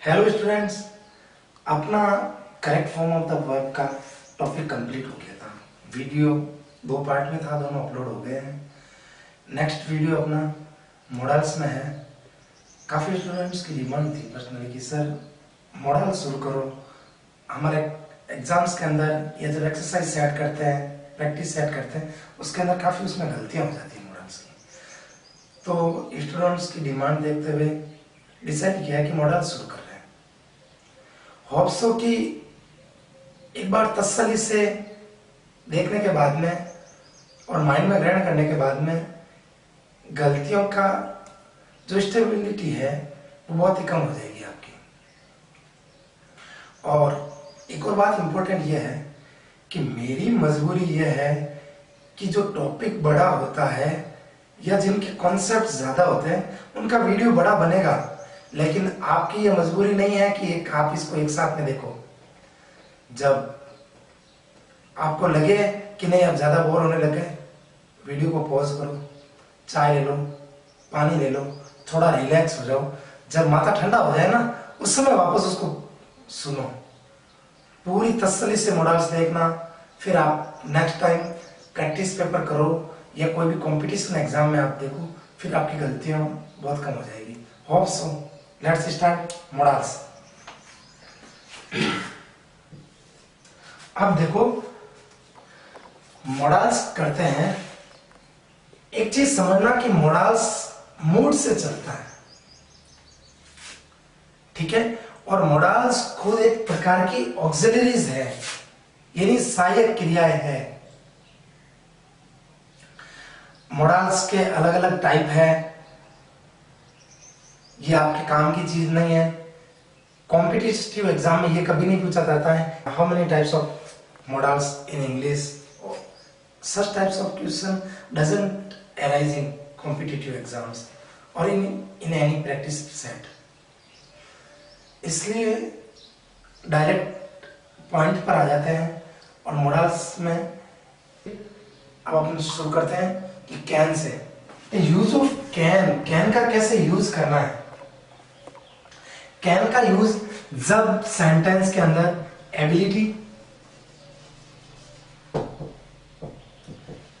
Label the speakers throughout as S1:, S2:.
S1: Hello students, अपना correct form of the verb का topic complete हो गया था। वीडियो 2 पार्ट में था, दोनों अपलोड हो गए हैं। नेक्स्ट वीडियो अपना मॉडल्स में है। काफ़ी स्टूडेंट्स की डिमांड थी पर्सनली कि सर मॉडल शुरू करो। हमारे एग्जाम्स के अंदर या जब एक्सरसाइज सेट करते हैं, प्रैक्टिस सेट करते हैं, उसके अंदर काफ़ी उसमें गलतियाँ हो जाती हैं मॉडल्स की। तो स्टूडेंट्स की डिमांड देखते हुए डिसाइड किया कि मॉडल शुरू कर रहे हैं। होप सो कि एक बार तसल्ली से देखने के बाद में और माइंड में ग्रहण करने के बाद में गलतियों का जो स्टेबिलिटी है वो बहुत ही कम हो जाएगी आपकी। और एक और बात इंपॉर्टेंट यह है कि मेरी मजबूरी यह है कि जो टॉपिक बड़ा होता है या जिनके कॉन्सेप्ट ज्यादा होते हैं उनका वीडियो बड़ा बनेगा, लेकिन आपकी ये मजबूरी नहीं है कि आप इसको एक साथ में देखो। जब आपको लगे कि नहीं अब ज्यादा बोर होने लगे, वीडियो को पॉज करो, चाय ले लो, पानी ले लो, थोड़ा रिलैक्स हो जाओ। जब माथा ठंडा हो जाए ना, उस समय वापस उसको सुनो। पूरी तसल्ली से मॉडल्स देखना, फिर आप नेक्स्ट टाइम प्रैक्टिस पेपर करो या कोई भी कंपटीशन एग्जाम में आप देखो, फिर आपकी गलतियां बहुत कम हो जाएगी। Hope so. Let's start models. अब देखो मॉडल्स करते हैं। एक चीज समझना कि मॉडल्स मूड से चलता है, ठीक है। और मॉडल्स खुद एक प्रकार की ऑक्सिलरीज है, यानी सहायक क्रियाएं है। मॉडल्स के अलग अलग टाइप है, ये आपके काम की चीज नहीं है। कॉम्पिटिटिव एग्जाम में ये कभी नहीं पूछा जाता है how many types of models in English. Such types of question doesn't arise in competitive exams और इन एनी प्रैक्टिस सेट। इसलिए डायरेक्ट पॉइंट पर आ जाते हैं। और मॉडल्स में अब अपन शुरू करते हैं कि can say. Use of can, can का कैसे यूज करना है। कैन का यूज जब सेंटेंस के अंदर एबिलिटी,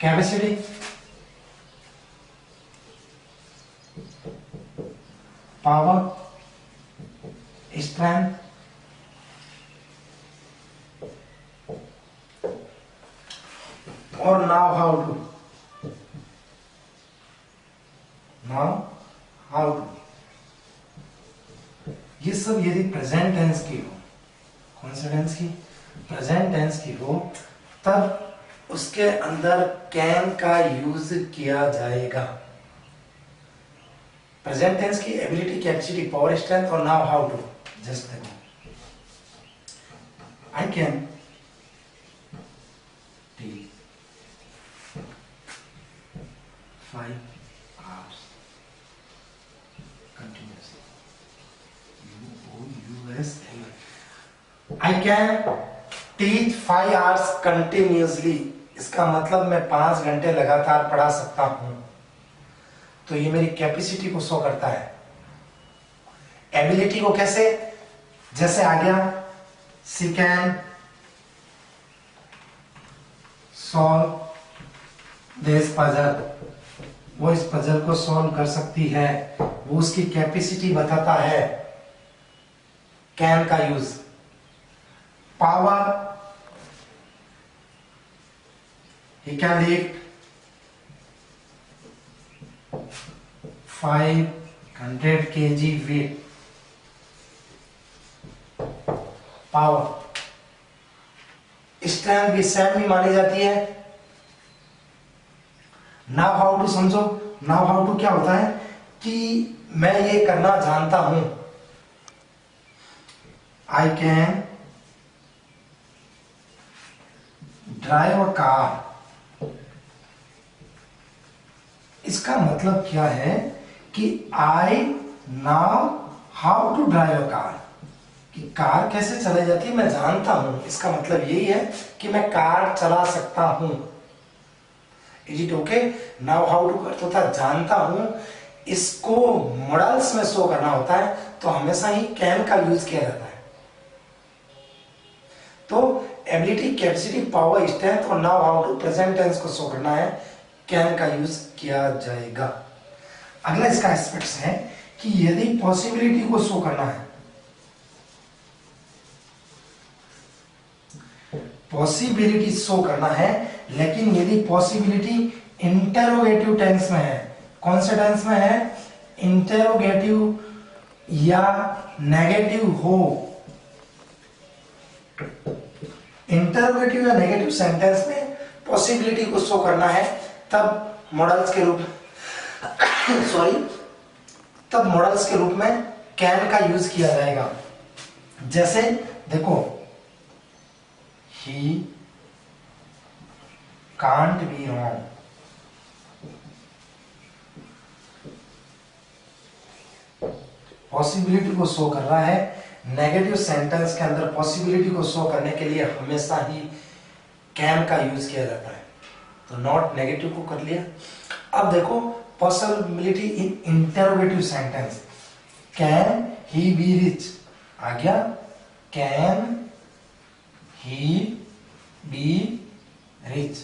S1: कैपेसिटी, पावर, स्ट्रेंथ, और नाउ हाउ टू, ये सब यदि प्रेजेंट टेंस की हो, कौन से टेंस की, प्रेजेंट टेंस की हो, तब उसके अंदर कैन का यूज किया जाएगा। प्रेजेंट टेंस की एबिलिटी, कैपेसिटी, पावर, स्ट्रेंथ और नाउ हाउ टू। जस्ट देखो, I can take 5 hours continuously. I can teach 5 hours continuously. इसका मतलब मैं 5 घंटे लगातार पढ़ा सकता हूं। तो ये मेरी कैपेसिटी को शो करता है। एबिलिटी को कैसे, जैसे आ गया she can solve this puzzle, वो इस पजल को सॉल्व कर सकती है, वो उसकी कैपेसिटी बताता है। कैन का use. Power, he can lift 500 kg weight. Power. Strength भी सेम ही मानी जाती है। नाउ हाउ टू समझो। नाउ हाउ टू क्या होता है कि मैं ये करना जानता हूं। I can drive a car. इसका मतलब क्या है कि I know how to drive a car, कि कार कैसे चलाई जाती है मैं जानता हूं। इसका मतलब यही है कि मैं कार चला सकता हूं। Is it okay. Now how to करता था जानता हूं, इसको मॉडल्स में शो करना होता है तो हमेशा ही कैन का यूज किया जाता है। तो एबिलिटी, कैपेसिटी, पावर, स्ट्रेंथ और now how to present tense को शो करना है, कैन का यूज किया जाएगा। अगला इसका एस्पेक्ट्स है कि यदि पॉसिबिलिटी को शो करना है, पॉसिबिलिटी शो करना है, लेकिन यदि पॉसिबिलिटी इंटरोगेटिव टेंस में है, कौन से टेंस में है, इंटरोगेटिव या नेगेटिव हो, इंटरोगेटिव या नेगेटिव सेंटेंस में पॉसिबिलिटी को शो करना है, तब मॉडल्स के रूप तब मॉडल्स के रूप में कैन का यूज किया जाएगा। जैसे देखो, he can't be wrong, possibility को शो कर रहा है। नेगेटिव सेंटेंस के अंदर पॉसिबिलिटी को शो करने के लिए हमेशा ही कैन का यूज किया जाता है। तो नॉट नेगेटिव को कर लिया। अब देखो possibility in interrogative sentence, can he be rich आ गया, can he be rich.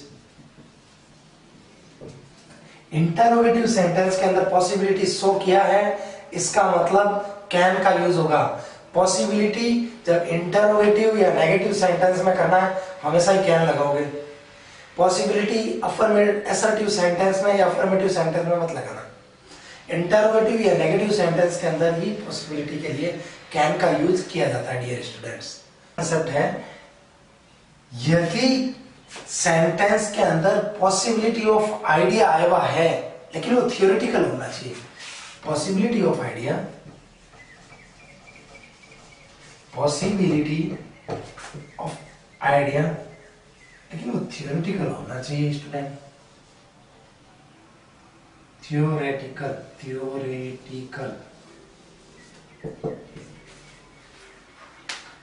S1: Interrogative sentence के अंदर पॉसिबिलिटी शो किया है, इसका मतलब कैन का यूज होगा। पॉसिबिलिटी जब इंटरोगेटिव या नेगेटिव सेंटेंस में करना है हमेशा ही कैन लगाओगे। पॉसिबिलिटी अफर्मेटिव असर्टिव सेंटेंस में या अफर्मेटिव सेंटेंस में मत लगाना। इंटरोगेटिव या नेगेटिव सेंटेंस के अंदर ही पॉसिबिलिटी के लिए कैन का यूज किया जाता है। डियर स्टूडेंट्स, कंसेप्ट है यदि सेंटेंस के अंदर पॉसिबिलिटी ऑफ आइडिया आया हुआ है, लेकिन वो थियोरेटिकल होना चाहिए। Possibility of idea, possibility of idea, लेकिन वो थियोरेटिकल होना चाहिए स्टूडेंट। थियोरेटिकल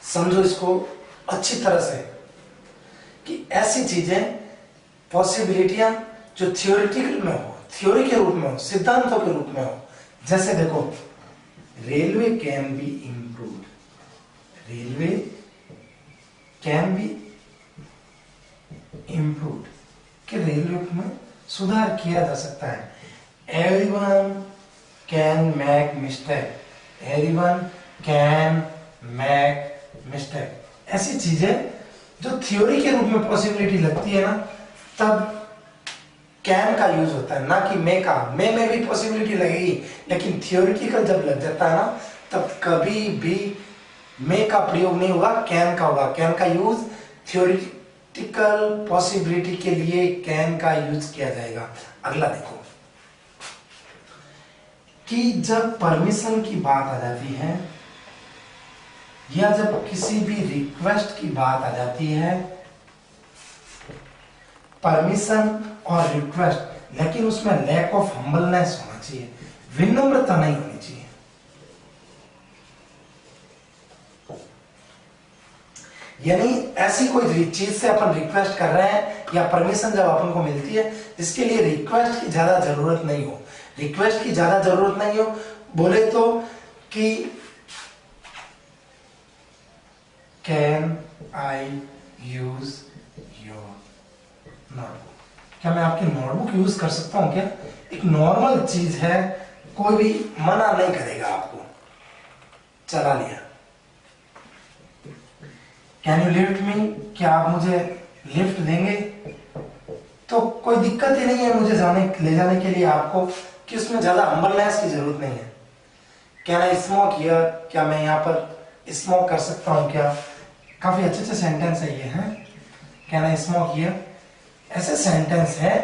S1: समझो इसको अच्छी तरह से कि ऐसी चीजें, पॉसिबिलिटियां जो थियोरेटिकल में हो, थ्योरी के रूप में हो, सिद्धांतों के रूप में हो। जैसे देखो, railway can be improved, railway can be improved, कि रेलवे में सुधार किया जा सकता है। Everyone can make mistake, everyone can make mistake. ऐसी चीजें जो थ्योरी के रूप में पॉसिबिलिटी लगती है ना, तब कैन का यूज होता है, ना कि मे का। मे में भी पॉसिबिलिटी लगेगी, लेकिन थियोरिटिकल जब लग जाता है ना, तब कभी भी मे का प्रयोग नहीं होगा, कैन का होगा। कैन का यूज थियोरिटिकल पॉसिबिलिटी के लिए कैन का यूज किया जाएगा। अगला देखो कि जब परमिशन की बात आ जाती है या जब किसी भी रिक्वेस्ट की बात आ जाती है, परमिशन और रिक्वेस्ट, लेकिन उसमें लैक ऑफ हम्बलनेस होना चाहिए, विनम्रता नहीं होनी चाहिए। यानी ऐसी कोई चीज से अपन रिक्वेस्ट कर रहे हैं या परमिशन जब अपन को मिलती है जिसके लिए रिक्वेस्ट की ज्यादा जरूरत नहीं हो, रिक्वेस्ट की ज्यादा जरूरत नहीं हो, बोले तो कि can I use your notebook, क्या मैं आपकी नोटबुक यूज कर सकता हूं क्या? एक नॉर्मल चीज है, कोई भी मना नहीं करेगा आपको, चला लिया। कैन यू लिफ्ट मी, क्या आप मुझे लिफ्ट देंगे? तो कोई दिक्कत ही नहीं है मुझे ले जाने के लिए आपको, कि उसमें ज्यादा हम्बलनेस की जरूरत नहीं है। कैन आई स्मोक हियर, क्या मैं यहाँ पर स्मोक कर सकता हूँ क्या? काफी अच्छे अच्छे सेंटेंस है ये, हैं? कैन आई स्मोक हियर, ऐसे सेंटेंस है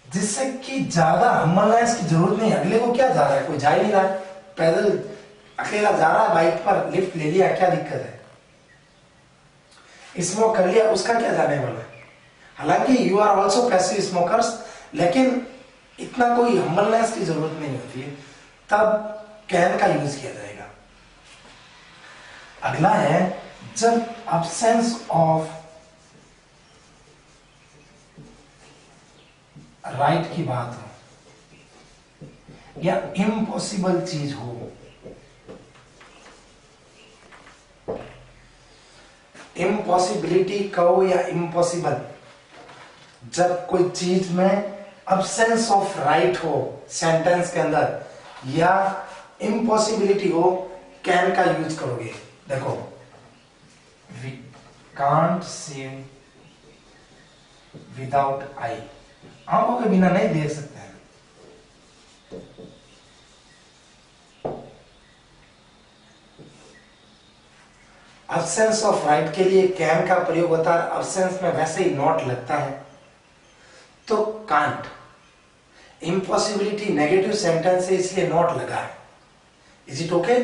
S1: जिससे कि ज्यादा हम्बलनेस की जरूरत नहीं। अगले को क्या जा रहा है, कोई जा ही नहीं रहा है, पैदल अकेला जा रहा है बाइक पर, लिफ्ट ले लिया, क्या दिक्कत है? स्मोक कर लिया, उसका क्या जाने वाला है? हालांकि you are also passive smokers, लेकिन इतना कोई हम्बलनेस की जरूरत नहीं होती है, तब कैन का यूज किया जाएगा। अगला है जब अब्सेंस ऑफ राइट की बात हो या इम्पॉसिबल चीज हो, इम्पॉसिबिलिटी कहो या इम्पॉसिबल, जब कोई चीज में अब्सेंस ऑफ राइट हो सेंटेंस के अंदर या इम्पॉसिबिलिटी हो, कैन का यूज करोगे। देखो, we can't see without eye, आंखों के बिना नहीं देख सकते हैं। अब्सेंस ऑफ राइट के लिए कैन का प्रयोग होता है, अब्सेंस में वैसे ही नॉट लगता है तो कांट। इम्पॉसिबिलिटी नेगेटिव सेंटेंस है इसलिए नॉट लगा है। Is it okay?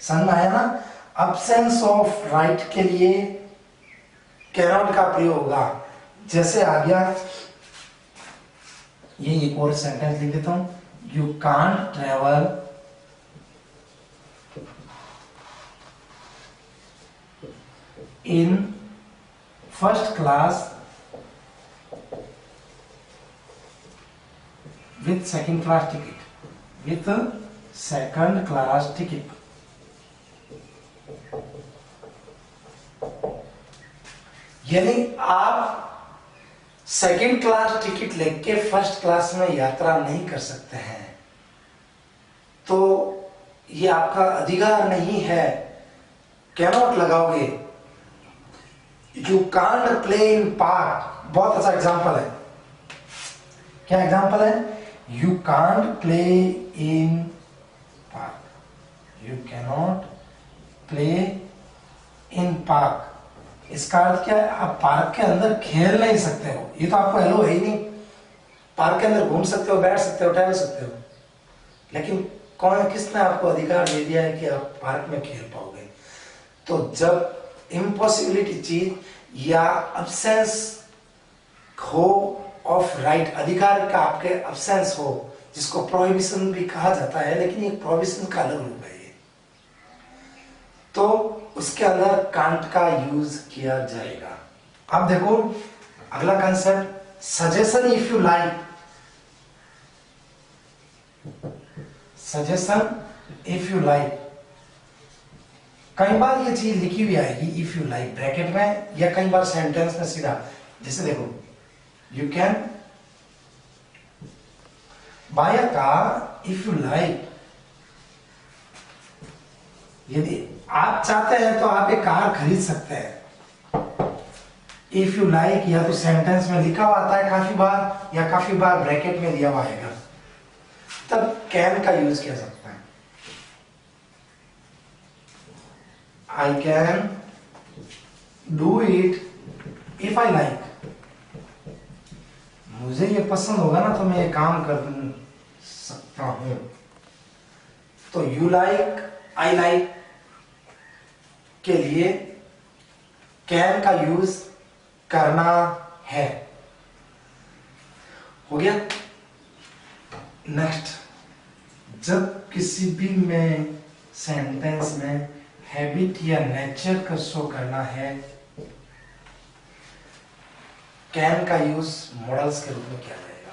S1: समझ में आया ना? अब्सेंस ऑफ राइट के लिए कैनॉट का प्रयोग होगा। जैसे आ गया, ये एक और सेंटेंस लिख देता हूं, you can't travel in first class with second class ticket, with second class ticket। यानी आप सेकंड क्लास टिकट लेके फर्स्ट क्लास में यात्रा नहीं कर सकते हैं, तो ये आपका अधिकार नहीं है, कैनॉट लगाओगे। You can't play in park, बहुत अच्छा एग्जांपल है। क्या एग्जांपल है? You can't play in park. You cannot play in park. इसका अर्थ क्या है? आप पार्क के अंदर खेल नहीं सकते हो। ये तो आपको एलो है ही नहीं। पार्क के अंदर घूम सकते हो, बैठ सकते हो, टहल सकते हो, लेकिन कौन, किसने आपको अधिकार दे दिया है कि आप पार्क में खेल पाओगे? तो जब इम्पॉसिबिलिटी चीज या अब्सेंस हो ऑफ राइट, अधिकार का आपके अब्सेंस हो, जिसको प्रोहिबिशन भी कहा जाता है, लेकिन ये प्रोहिबिशन का अलग रूप है ये, तो उसके अंदर कांट का यूज किया जाएगा। अब देखो अगला concept, suggestion if you like. Suggestion if you like, कई बार ये चीज लिखी हुई आएगी इफ यू लाइक ब्रैकेट में, या कई बार सेंटेंस में सीधा। जैसे देखो, you can buy a car if you like। यदि आप चाहते हैं तो आप एक कार खरीद सकते हैं। इफ यू लाइक या तो सेंटेंस में लिखा हुआ आता है काफी बार, या काफी बार ब्रैकेट में दिया हुआ आएगा, तब कैन का यूज किया सकता है। I can do it if I like. मुझे ये पसंद होगा ना तो मैं ये काम कर सकता हूं। तो यू लाइक, आई लाइक के लिए कैन का यूज करना है। हो गया। नेक्स्ट, जब किसी भी में सेंटेंस में हैबिट या नेचर का शो करना है, कैन का यूज मॉडल्स के रूप में किया जाएगा।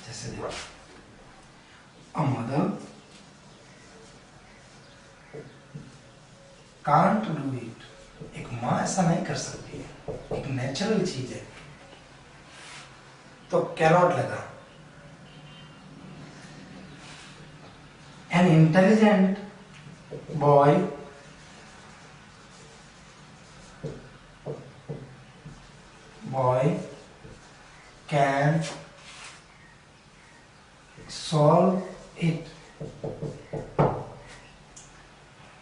S1: जैसे देखो, a mother can't do it. एक मां ऐसा नहीं कर सकती है, एक नेचुरल चीज है, तो कैनॉट लगा। An intelligent boy can solve it।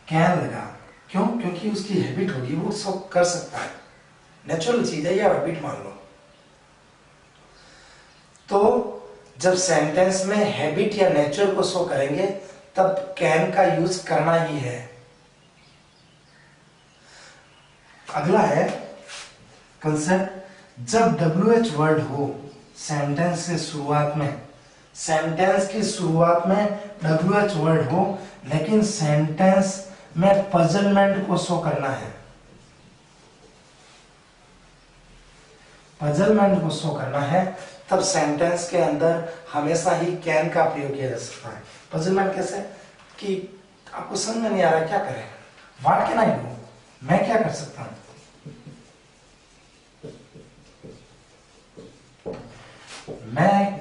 S1: Can लगा, क्यों? क्योंकि उसकी हैबिट होगी, वो सब कर सकता है, नेचुरल चीज है, या हैबिट मान लो। तो जब सेंटेंस में हैबिट या नेचर को शो करेंगे तब कैन का यूज करना ही है। अगला है कंसेप्ट, जब WH वर्ड हो सेंटेंस के शुरुआत में, सेंटेंस की शुरुआत में WH वर्ड हो, लेकिन सेंटेंस में पजलमेंट को शो करना है, पजलमेंट को शो करना है, तब सेंटेंस के अंदर हमेशा ही कैन का प्रयोग किया जा सकता है। पजलमेंट कैसे? कि आपको समझ में नहीं आ रहा क्या करें, व्हाट कैन आई डू, मैं क्या कर सकता हूं,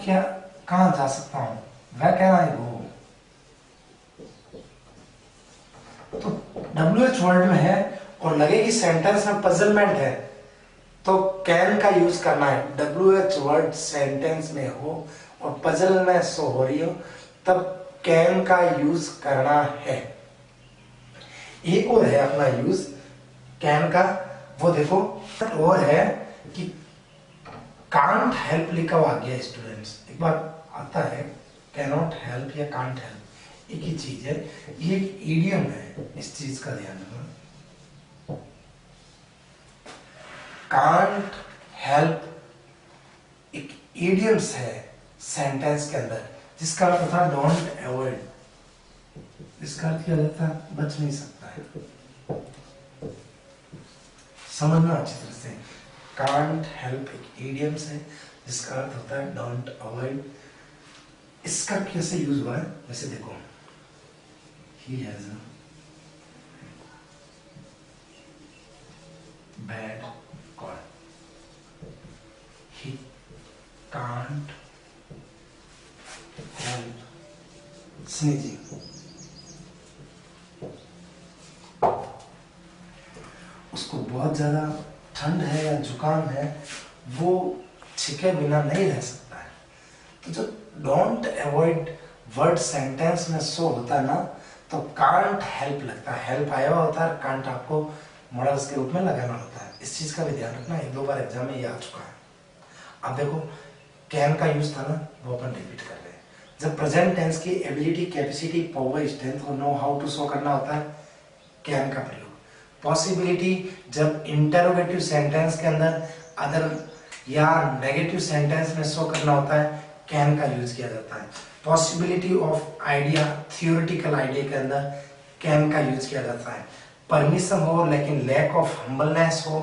S1: क्या कहां जा सकता हूं, वह कैन आई गो। तो WH वर्ड में है और लगे कि सेंटेंस में पजलमेंट है तो कैन का यूज करना है। WH वर्ड सेंटेंस में हो और पजल में सो हो रही हो तब कैन का यूज करना है। एक और है अपना यूज कैन का, वो देखो और है कि कांट हेल्प लिखा हुआ आ गया स्टूडेंट्स, एक बार आता है कैन नॉट हेल्प या कांट हेल्प एक ही चीज है, ये एक इडियम है, इस चीज का ध्यान रखना। कांट हेल्प एक इडियम्स है सेंटेंस के अंदर जिसका अर्थ था डोंट अवॉइड, इसका अर्थ क्या रहता है, बच नहीं सकता है। समझना अच्छी तरह से, कांट हेल्प एक इडियम्स है जिसका अर्थ होता है डोंट अवॉइड। इसका कैसे यूज हुआ है, वैसे देखो he has a bad cold, he can't help sneezing। उसको बहुत ज्यादा ठंड है या जुकाम है, वो छिके बिना नहीं रह सकता है। तो जो डोंट अवॉइड वर्ड सेंटेंस में सो होता है ना, तो कांट हेल्प लगता है, हेल्प आया हुआ होता है, कांट आपको मॉडल्स के रूप में लगाना होता है। इस चीज का भी ध्यान रखना, एक दो बार एग्जाम में ये आ चुका है। अब देखो कैन का यूज था ना, वो अपन रिपीट कर रहे हैं। जब प्रेजेंट टेंस की एबिलिटी, कैपेसिटी, पावर, स्ट्रेंथ और नो हाउ टू शो करना होता है, कैन का प्रयोग। पॉसिबिलिटी, जब इंटरोगेटिव सेंटेंस के अंदर अदर या नेगेटिव सेंटेंस में शो करना होता है, कैन का यूज किया जाता है। Possibility of idea, theoretical idea के अंदर कैन का यूज किया जाता है। परमिशन हो लेकिन लैक ऑफ हम्बलनेस हो,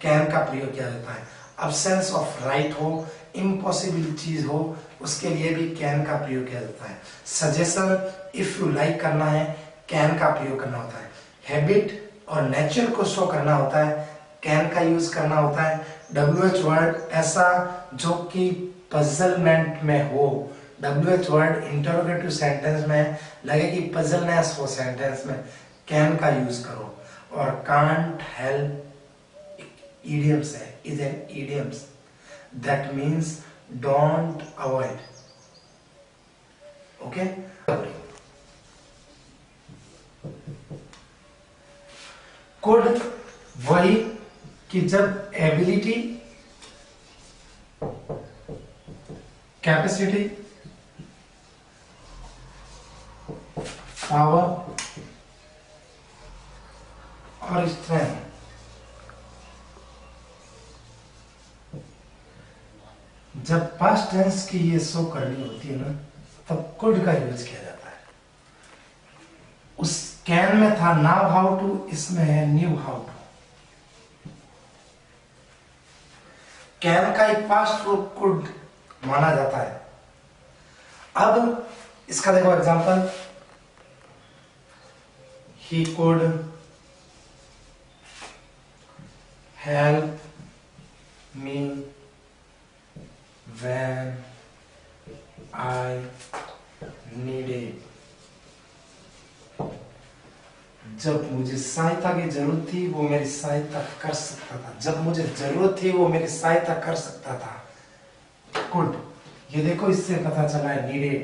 S1: कैन का प्रयोग किया जाता है। अब्सेंस ऑफ राइट हो, इम्पॉसिबल चीज हो, उसके लिए भी कैन का प्रयोग किया जाता है। सजेशन, इफ यू लाइक करना है, कैन का प्रयोग करना होता है। हैबिट और नेचर को शो करना होता है, कैन का यूज करना होता है। WH वर्ड ऐसा जो कि पजलमेंट में हो, WH वर्ड इंटरोगेटिव सेंटेंस में लगे कि पजलनेस हो सेंटेंस में, कैन का यूज करो। और कांट हेल्प इडियम्स है, is an idioms that means don't avoid. Okay, could वही कि जब एबिलिटी, कैपेसिटी, पावर और स्ट्रेंथ जब पास्ट टेंस की ये शो करनी होती है ना, तब कुड का यूज किया जाता है। उस कैन में था नाउ हाउ टू, इसमें है न्यू हाउ टू। कैन का एक पास्ट रूप कुड माना जाता है। अब इसका देखो example, he could help me when I needed, जब मुझे सहायता की जरूरत थी वो मेरी सहायता कर सकता था, जब मुझे जरूरत थी वो मेरी सहायता कर सकता था। कुड, ये देखो इससे पता चला है नीडेड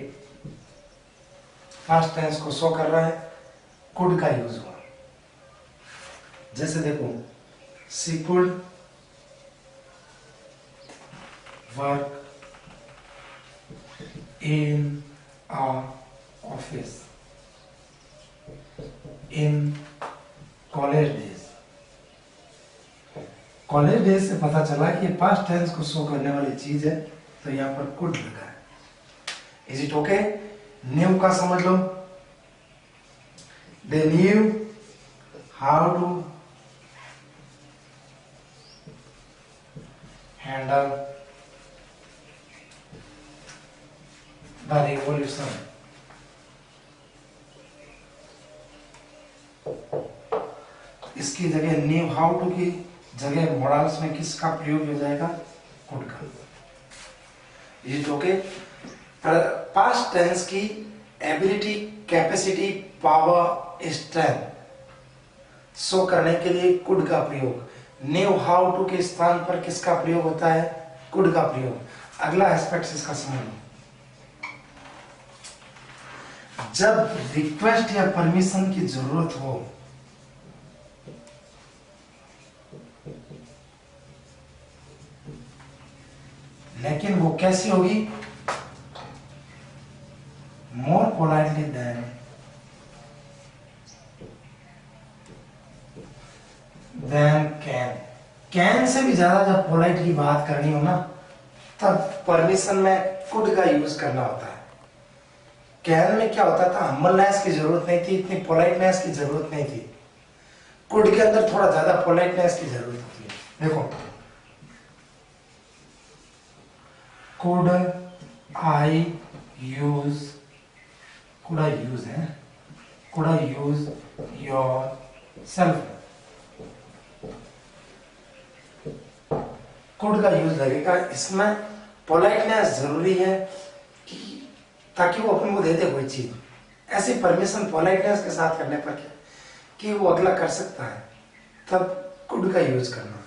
S1: पास्ट टेंस को शो कर रहा है, कुड का यूज हुआ। जैसे देखो, she could work in a office in college days. College days से पता चला कि पास्ट टेंस को शो करने वाली चीज है, तो यहां पर कुड लगा है। Is it okay? न्यू का समझ लो, they knew how to handle the revolution। इसकी जगह न्यू हाउ टू की जगह मॉडल्स में किसका प्रयोग हो जाएगा? कुड का। यूज होके पास्ट टेंस की ability, capacity, power, strength show करने के लिए कुड का प्रयोग। न्यू, हाउ टू के स्थान पर किसका प्रयोग होता है? कुड का प्रयोग। अगला एस्पेक्ट इसका समझो। जब रिक्वेस्ट या परमिशन की जरूरत हो, लेकिन वो कैसी होगी? मोर पोलाइटली देन कैन से भी ज्यादा जब पोलाइट की बात करनी हो ना, तब परमिशन में कुड का यूज करना होता है। कैन में क्या होता था, हम्बलनेस की जरूरत नहीं थी, इतनी पोलाइटनेस की जरूरत नहीं थी। कुड के अंदर थोड़ा ज्यादा पोलाइटनेस की जरूरत होती है। देखो, could I use your self. Could का यूज लगेगा, इसमें पोलाइटनेस जरूरी है कि ताकि वो अपन को दे दे कोई चीज। ऐसी परमिशन पोलाइटनेस के साथ करने पर क्या कि वो अगला कर सकता है, तब कुड का यूज करना।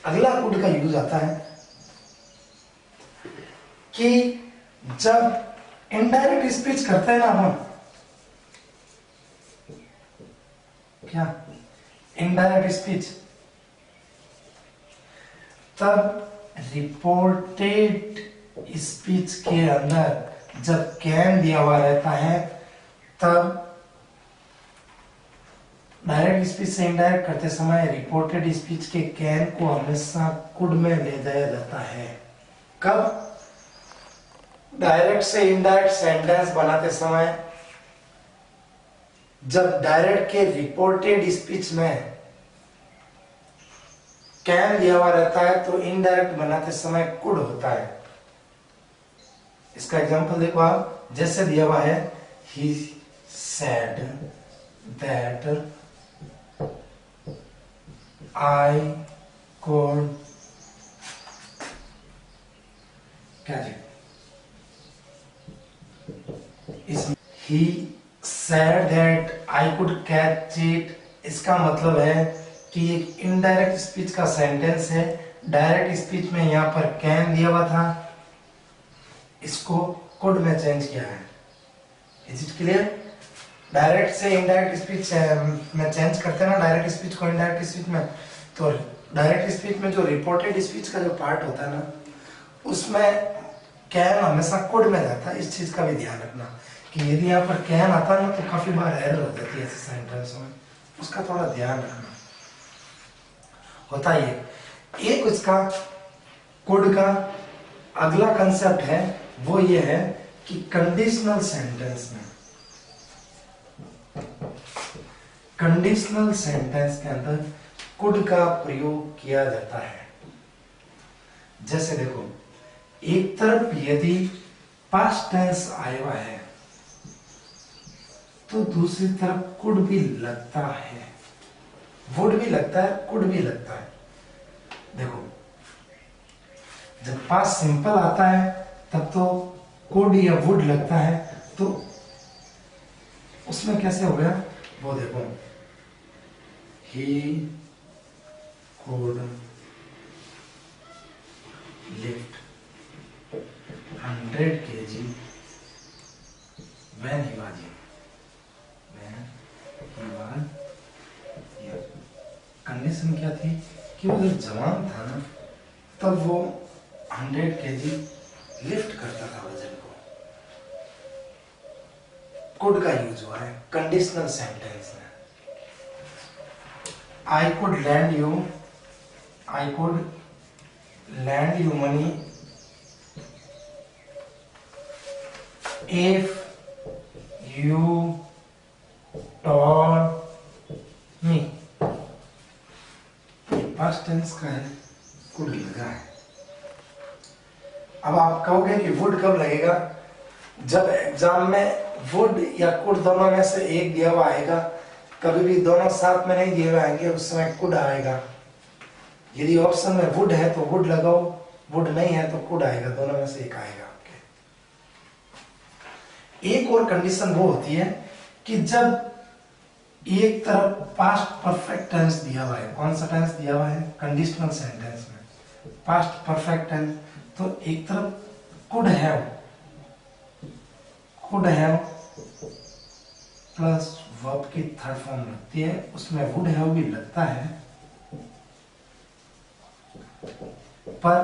S1: अगला कुड का यूज आता है कि जब इनडायरेक्ट स्पीच करते हैं ना हम, क्या इनडायरेक्ट स्पीच, तब रिपोर्टेड स्पीच के अंदर जब कैन दिया हुआ रहता है, तब डायरेक्ट स्पीच से इनडायरेक्ट करते समय रिपोर्टेड स्पीच के कैन को हमेशा कुड में ले जाया जाता है। कब? डायरेक्ट से इनडायरेक्ट सेंटेंस बनाते समय, जब डायरेक्ट के रिपोर्टेड स्पीच में कैन दिया हुआ रहता है तो इनडायरेक्ट बनाते समय कुड होता है। इसका एग्जांपल देखो आप, जैसे दिया हुआ है, he said that I could catch it. He said that I could catch it, इसका मतलब है कि एक इनडायरेक्ट स्पीच का सेंटेंस है। डायरेक्ट स्पीच में यहां पर कैन दिया हुआ था, इसको कुड में चेंज किया है। Is it clear? डायरेक्ट से इनडायरेक्ट स्पीच में चेंज करते हैं ना, डायरेक्ट स्पीच को इनडायरेक्ट स्पीच में, तो डायरेक्ट स्पीच में जो रिपोर्टेड स्पीच का जो पार्ट होता है ना, उसमें कैन हमेशा कुड में जाता है। इस चीज का भी ध्यान रखना कि यदि यहाँ पर कैन आता है ना, तो काफी बार एरर हो जाती है ऐसे सेंटेंस में, उसका थोड़ा ध्यान रखना होता है। एक उसका कुड का अगला कंसेप्ट है, वो ये है कि कंडीशनल सेंटेंस में, कंडीशनल सेंटेंस के अंदर कुड का प्रयोग किया जाता है। जैसे देखो, एक तरफ यदि पास्ट टेंस आया हुआ है तो दूसरी तरफ कुड भी लगता है, वुड भी लगता है, कुड भी लगता है। देखो, जब पास्ट सिंपल आता है तब तो कुड या वुड लगता है, तो उसमें कैसे हो गया वो देखो, he could lift 100 kg when he was young. Condition क्या थी कि वो जब जवान था ना, तब वो 100 kg लिफ्ट करता था वजन को। कुड का यूज हुआ है कंडीशनल सेंटेंस में। I could lend you money if you told me. Past tense का है, कुड लगा है। अब आप कहोगे कि वुड कब लगेगा? जब एग्जाम में वुड या कुड दोनों में से एक दिया हुआ आएगा। कभी भी दोनों साथ में नहीं दिए हुए आएंगे, उस समय कुड आएगा। यदि ऑप्शन में वुड है तो वुड लगाओ, वुड नहीं है तो कुड आएगा, दोनों में से एक आएगा आपके। एक और कंडीशन वो होती है कि जब एक तरफ पास्ट परफेक्ट टेंस दिया हुआ है, कौन सा टेंस दिया हुआ है, कंडीशनल सेंटेंस में पास्ट परफेक्ट टेंस, तो एक तरफ कुड हैव प्लस वर्ब की थर्ड फॉर्म लगती है, उसमें वुड हैव भी लगता है, पर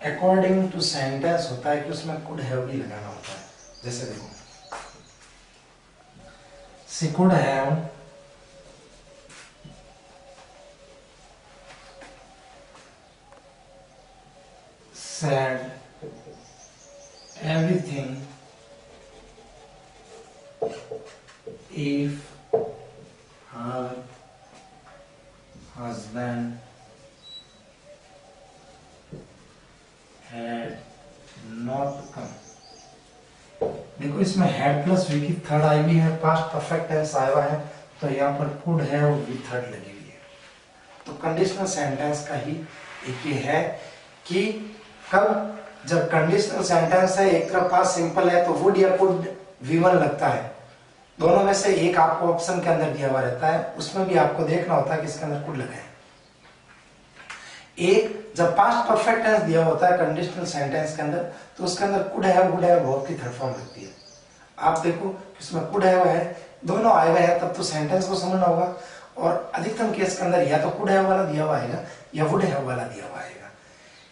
S1: अकॉर्डिंग टू सेंटेंस होता है कि उसमें कुड हैव भी लगाना होता है। जैसे देखो, she could have said everything if her husband had not come। देखो इसमें हैड प्लस वी की थर्ड आई भी है, पास्ट परफेक्ट टेंस आया हुआ है, तो यहाँ पर कुड है और वी थर्ड लगी हुई है। तो कंडीशनल सेंटेंस का ही एक ये है कि कब जब कंडीशनल सेंटेंस है, एक तरफ पास्ट सिंपल है तो वुड या कुड V1 लगता है, दोनों में से एक आपको ऑप्शन के अंदर दिया हुआ रहता है, उसमें भी आपको देखना होता है कि इसके अंदर कुड लगा है। एक जब पास्ट परफेक्ट टेंस दिया होता है कंडीशनल सेंटेंस के अंदर, तो उसके अंदर कुड है वुड है वर्ब की थर्ड फॉर्म लगती है। आप देखो इसमें कुड है दोनों आए हुए हैं, तब तो सेंटेंस को समझना होगा, और अधिकतम केस के अंदर या तो कुड है वाला दिया हुआ आएगा या वुड है वाला दिया हुआ आएगा।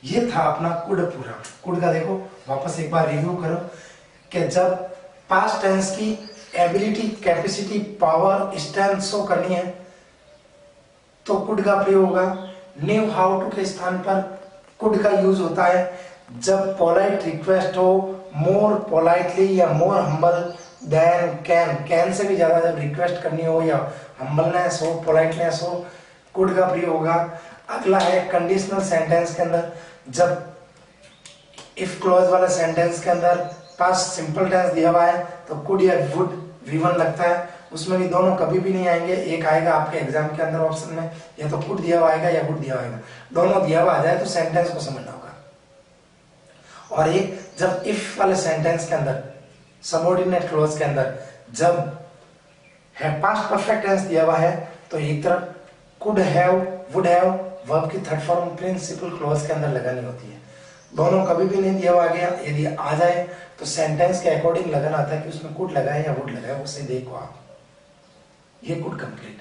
S1: ये था अपना कुड पूरा। कुड का देखो वापस एक बार रिव्यू करो कि जब पास्ट टेंस की ability, capacity, power, strength show करनी है तो कुड का प्रयोग होगा। न्यू हाउ टू के स्थान पर कुड का यूज होता है जब पोलाइट रिक्वेस्ट हो, मोर पोलाइटली या more humble then can say भी ज्यादा जब रिक्वेस्ट करनी हो या हम्बलनेस हो, पोलाइटनेस हो, कुड का प्रयोग होगा। अगला है कंडीशनल सेंटेंस के अंदर जब इफ क्लॉज वाला सेंटेंस के अंदर पास्ट सिंपल टेंस दिया हुआ है तो कुड या वुड V1 लगता है, उसमें भी दोनों कभी भी नहीं आएंगे, एक आएगा आपके एग्जाम के अंदर ऑप्शन में, या तो कुड दिया हुआ आएगा या वुड दिया हुआ आएगा, दोनों दिया हुआ आ जाए तो सेंटेंस को समझना होगा। और एक जब इफ वाले सेंटेंस के अंदर सबऑर्डिनेट क्लॉज के अंदर जब है पास्ट परफेक्ट टेंस दिया हुआ है तो एक तरफ could have would have verb की थर्ड फॉर्म प्रिंसिपल क्लॉज के अंदर लगानी होती है, दोनों कभी भी नहीं दिया हुआ गया, यदि आ जाए तो सेंटेंस के अकॉर्डिंग लगाना आता है कि उसमें कुड लगा है या वुड लगा है, उससे देखो आप, ये कुड कंप्लीट।